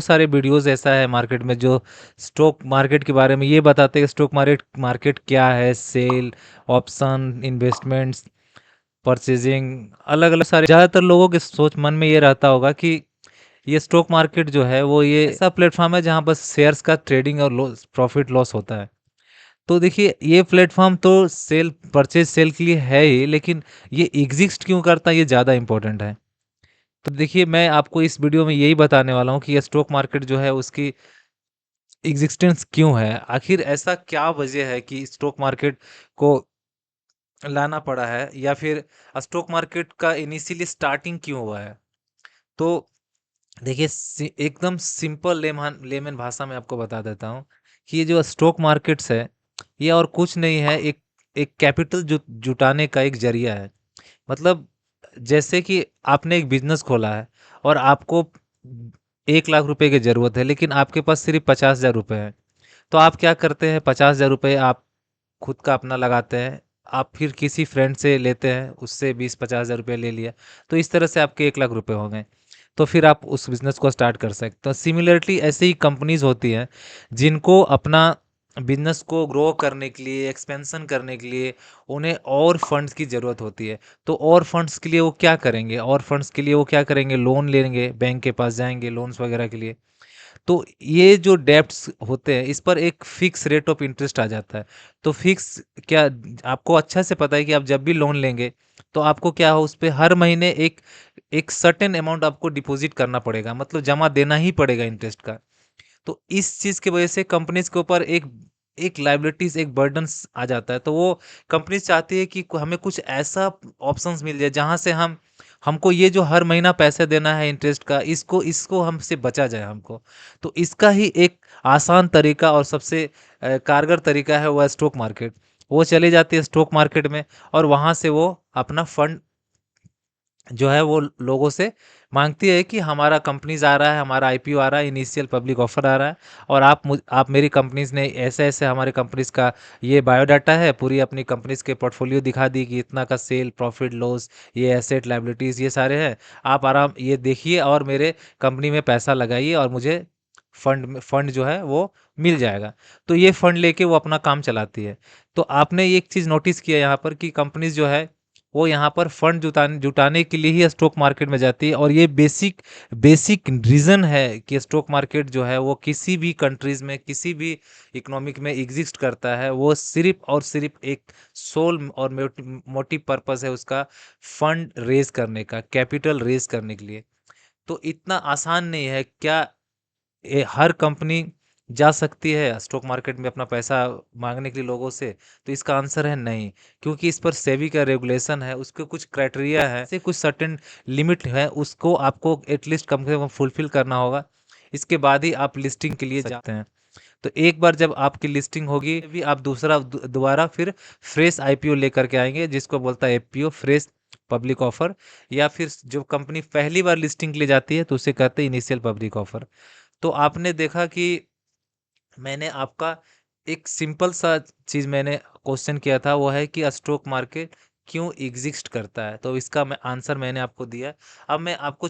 सारे वीडियोस ऐसा है मार्केट में जो स्टॉक मार्केट के बारे में ये बताते हैं कि स्टॉक मार्केट मार्केट क्या है, सेल, ऑप्शन, इन्वेस्टमेंट्स, परचेजिंग, अलग अलग सारे। ज़्यादातर लोगों के सोच मन में ये रहता होगा कि ये स्टॉक मार्केट जो है वो ये ऐसा प्लेटफॉर्म है जहाँ बस शेयर्स का ट्रेडिंग और प्रॉफिट लॉस होता है। तो देखिए ये प्लेटफॉर्म तो सेल परचेज सेल के लिए है ही, लेकिन ये एग्जिस्ट क्यों करता है ये ज़्यादा इंपॉर्टेंट है। तो देखिए मैं आपको इस वीडियो में यही बताने वाला हूँ कि ये स्टॉक मार्केट जो है उसकी एग्जिस्टेंस क्यों है, आखिर ऐसा क्या वजह है कि स्टॉक मार्केट को लाना पड़ा है, या फिर स्टॉक मार्केट का इनिशियली स्टार्टिंग क्यों हुआ है। तो देखिए एकदम सिंपल लेमन भाषा में आपको बता देता हूँ कि ये जो स्टॉक मार्केट्स है ये और कुछ नहीं है, एक एक कैपिटल जुटाने का एक जरिया है। मतलब जैसे कि आपने एक बिजनेस खोला है और आपको 1 लाख रुपए की जरूरत है, लेकिन आपके पास सिर्फ 50,000 रुपए है। तो आप क्या करते हैं, 50,000 रुपए आप खुद का अपना लगाते हैं, आप फिर किसी फ्रेंड से लेते हैं, उससे 20-50,000 रुपये ले लिया, तो इस तरह से आपके 1 लाख रुपए हो गए। तो फिर आप उस बिजनेस को स्टार्ट कर सकते हो। सिमिलरली ऐसे ही कंपनीज होती हैं जिनको अपना बिजनेस को ग्रो करने के लिए, एक्सपेंशन करने के लिए उन्हें और फंड्स की ज़रूरत होती है। तो और फंड्स के लिए वो क्या करेंगे, और फंड्स के लिए वो क्या करेंगे, लोन लेंगे, बैंक के पास जाएंगे लोन्स वगैरह के लिए। तो ये जो डेब्ट्स होते हैं इस पर एक फिक्स रेट ऑफ इंटरेस्ट आ जाता है। तो फिक्स क्या, आपको अच्छा से पता है कि आप जब भी लोन लेंगे तो आपको क्या हो, उस पे हर महीने एक एक सर्टेन अमाउंट आपको डिपॉजिट करना पड़ेगा, मतलब जमा देना ही पड़ेगा इंटरेस्ट का। तो इस चीज की वजह से कंपनीज के ऊपर एक एक लाइबिलिटीज, एक बर्डन आ जाता है। तो वो कंपनीज चाहती है कि हमें कुछ ऐसा ऑप्शंस मिल जाए जहां से हमको ये जो हर महीना पैसे देना है इंटरेस्ट का, इसको इसको हमसे बचा जाए हमको। तो इसका ही एक आसान तरीका और सबसे कारगर तरीका है वह स्टॉक मार्केट। वो चली जाती है स्टॉक मार्केट में और वहां से वो अपना फंड जो है वो लोगों से मांगती है कि हमारा कंपनीज आ रहा है, हमारा आईपीओ आ रहा है, इनिशियल पब्लिक ऑफर आ रहा है, और आप मेरी कंपनीज ने ऐसे ऐसे हमारे कंपनीज का ये बायोडाटा है, पूरी अपनी कंपनीज के पोर्टफोलियो दिखा दी कि इतना का सेल, प्रॉफिट, लॉस, ये एसेट, लाइबिलिटीज, ये सारे हैं, आप आराम ये देखिए और मेरे कंपनी में पैसा लगाइए और मुझे फंड जो है वो मिल जाएगा। तो ये फंड लेके वो अपना काम चलाती है। तो आपने एक चीज़ नोटिस किया यहाँ पर कि कंपनीज जो है वो यहाँ पर फंड जुटाने जुटाने के लिए ही स्टॉक मार्केट में जाती है, और ये बेसिक बेसिक रीज़न है कि स्टॉक मार्केट जो है वो किसी भी कंट्रीज़ में, किसी भी इकोनॉमिक में एग्जिस्ट करता है, वो सिर्फ और सिर्फ एक सोल और मोटिव पर्पस है उसका, फंड रेज करने का, कैपिटल रेज करने के लिए। तो इतना आसान नहीं है क्या हर कंपनी जा सकती है स्टॉक मार्केट में अपना पैसा मांगने के लिए लोगों से। तो इसका आंसर है नहीं, क्योंकि इस पर सेबी का रेगुलेशन है, उसके कुछ क्राइटेरिया है, से कुछ सर्टेन लिमिट है, उसको आपको एटलीस्ट कम से कम फुलफिल करना होगा। इसके बाद ही आप लिस्टिंग के लिए जाते हैं। तो एक बार जब आपकी लिस्टिंग होगी भी आप दोबारा फिर फ्रेश आईपीओ लेकर के आएंगे, जिसको बोलता है एफपीओ, फ्रेश पब्लिक ऑफर। या फिर जो कंपनी पहली बार लिस्टिंग के लिए जाती है तो उसे कहते हैं इनिशियल पब्लिक ऑफर। तो आपने देखा कि मैंने आपका एक सिंपल सा चीज़ मैंने क्वेश्चन किया था, वो है कि स्टॉक मार्केट क्यों एग्जिस्ट करता है, तो इसका मैं आंसर मैंने आपको दिया। अब मैं आपको